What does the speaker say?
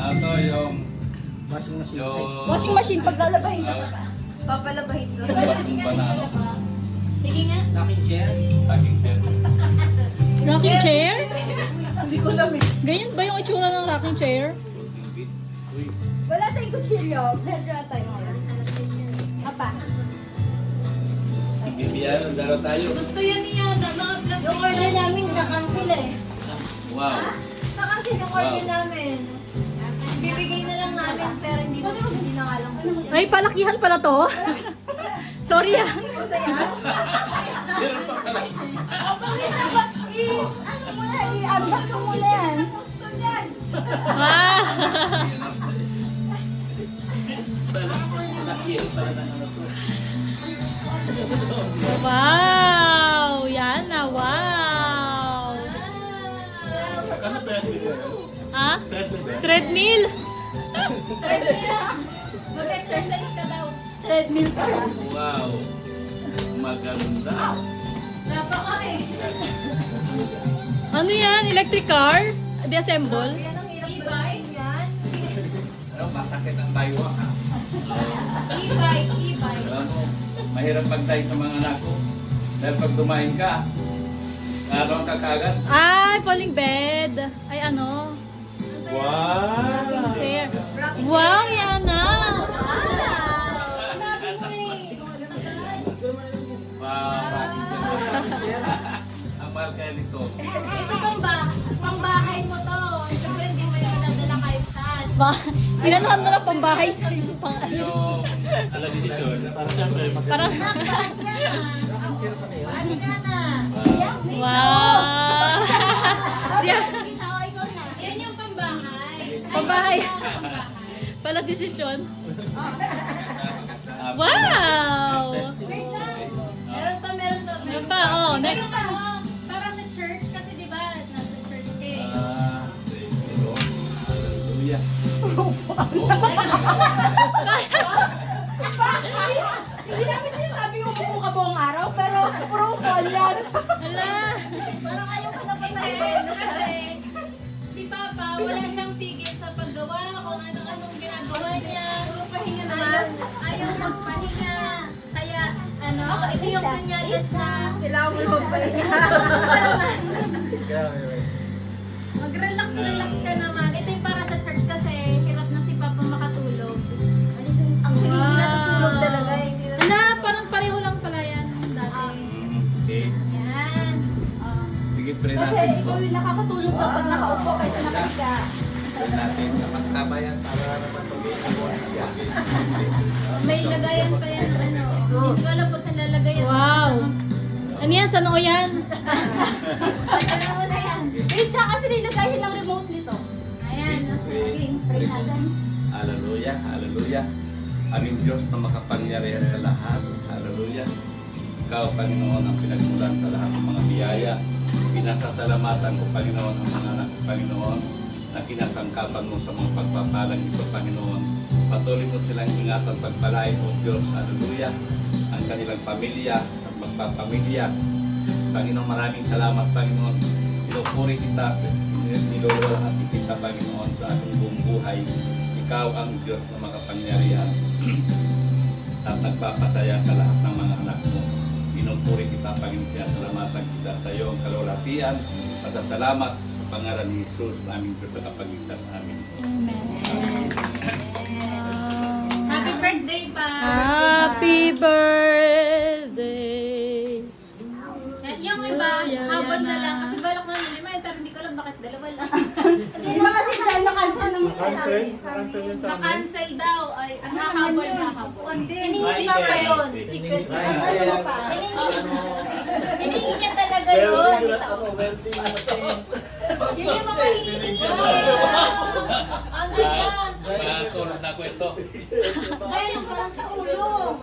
Ito yung Washing machine, paglalabahin ka. Papalabahin ko. yung batong banano. Sige nga. Aking chair. Rocking chair? Hindi ko alam eh. Ganyan ba yung itsura ng rocking chair? Uy. Wala tayong kutsilyo. Meron tayo ngayon. Apa? Bibiyan, laro tayo. Gusto yan niya. Mga plastic. Yung order namin, na-cancel eh. Wow. Na-cancel yung order namin. Bibigay na lang namin, pero hindi na nga lang. Ay, palakihan pala to. Sorry ah. Meron pa pala. Ano mo na, i-unbox mo muna yan. Gusto niyan. Ah. Malaki pala ng ano to. Wow! Yan na, wow! Ano pwede? Ah? Treadmill? Mag-exercise ka daw. Treadmill pa. Wow. Maganda. Napaka eh. Ano yan? Electric car? De-assemble? Yan ang hirap e-bike. Yan. Pero masakit ang baywa ha. E-bike. E-bike. Alam mo, mahirap pagtay sa mga anak ko. Dahil pag dumain ka, naroon ka kagad. Ay, falling bed. Ay, ano? Rocking chair. Wow, yan na! Wow. Ang mahal kaya nito. Ito pambahay mo to. Siyempre hindi mo yung nadala kahit saan. Inanuhan mo na pambahay sa pang ano. Yung television. Para siyempre, Parang, Ano yan na? wow! Yan. Yan yung pambahay. Pambahay. Pala desisyon. Wow! Meron pa. Meron pa, oh. Next. Yung ano, para sa church kasi di ba nasa church ka eh. Luya. Hindi namin sinasabi yung upo ka buong araw, pero puro upuan yan. Hala! Parang ayaw ka na Hindi, kasi si Papa wala siyang tigil sa paggawa kung anong ginagawa niya. Puro pahinga naman. Ayaw magpahinga. Kaya ito yung senyales na Kailangan mo magpahinga. mag-relax ka naman. Ito yung para sa church kasi hirap na si Papa makatulog. Ang hindi natutulog talaga. Hindi na. Hala, parang pareho lang pala yan dati. Okay. Yan. Sige, pray Kasi natin ito. ikaw yung nakakatulog kapag nakaupo kaysa nakahiga. Pray natin. Napagtaba yan. Para naman pag-iiwan. May lagayan pa yan ng ano. Hindi ko alam kung saan lalagayan. Wow! Ano yan? Sa noo yan? Ano mo na yan? Wait ka kasi nilagayin ng remote nito. Ayan. Again, pray natin. Hallelujah, hallelujah. Aming Diyos na makapangyarihan sa lahat. Hallelujah. Ikaw, Panginoon, ang pinagmulan sa lahat ng mga biyaya. Pinasasalamatan ko, Panginoon, ang mga anak ko, Panginoon, na kinasangkapan mo sa mga pagpapalang ito, Panginoon. Patuloy mo silang ingatan pagpalain, O Diyos. Hallelujah. Ang kanilang pamilya, ang magpapamilya. Panginoon, maraming salamat, Panginoon. Pinupuri kita, niluluwalhati kita, Panginoon, sa ating buong buhay. Ikaw ang Diyos na makapangyarihan at nagpapasaya sa lahat ng mga anak mo. Pinupuri kita, Panginoon, salamatan kita sa iyo ang kalulatian. Pasasalamat sa pangalan ni Jesus, aming Diyos na kapagligtas namin. Happy birthday pa! Happy birthday! Yung iba, habol na lang. Kasi balak na lima yun, pero hindi ko alam bakit dalawa lang. Hindi naman kasi dahil na-cancel ng Na-cancel daw. Ay, ang hahabol. Hiningi pa pa yun. Secret pa. Ano pa? Hiningi niya talaga yun. Yun yung mga hiningi ko. Ang ganda! Matulog na ko ito. Ngayon, parang sa ulo.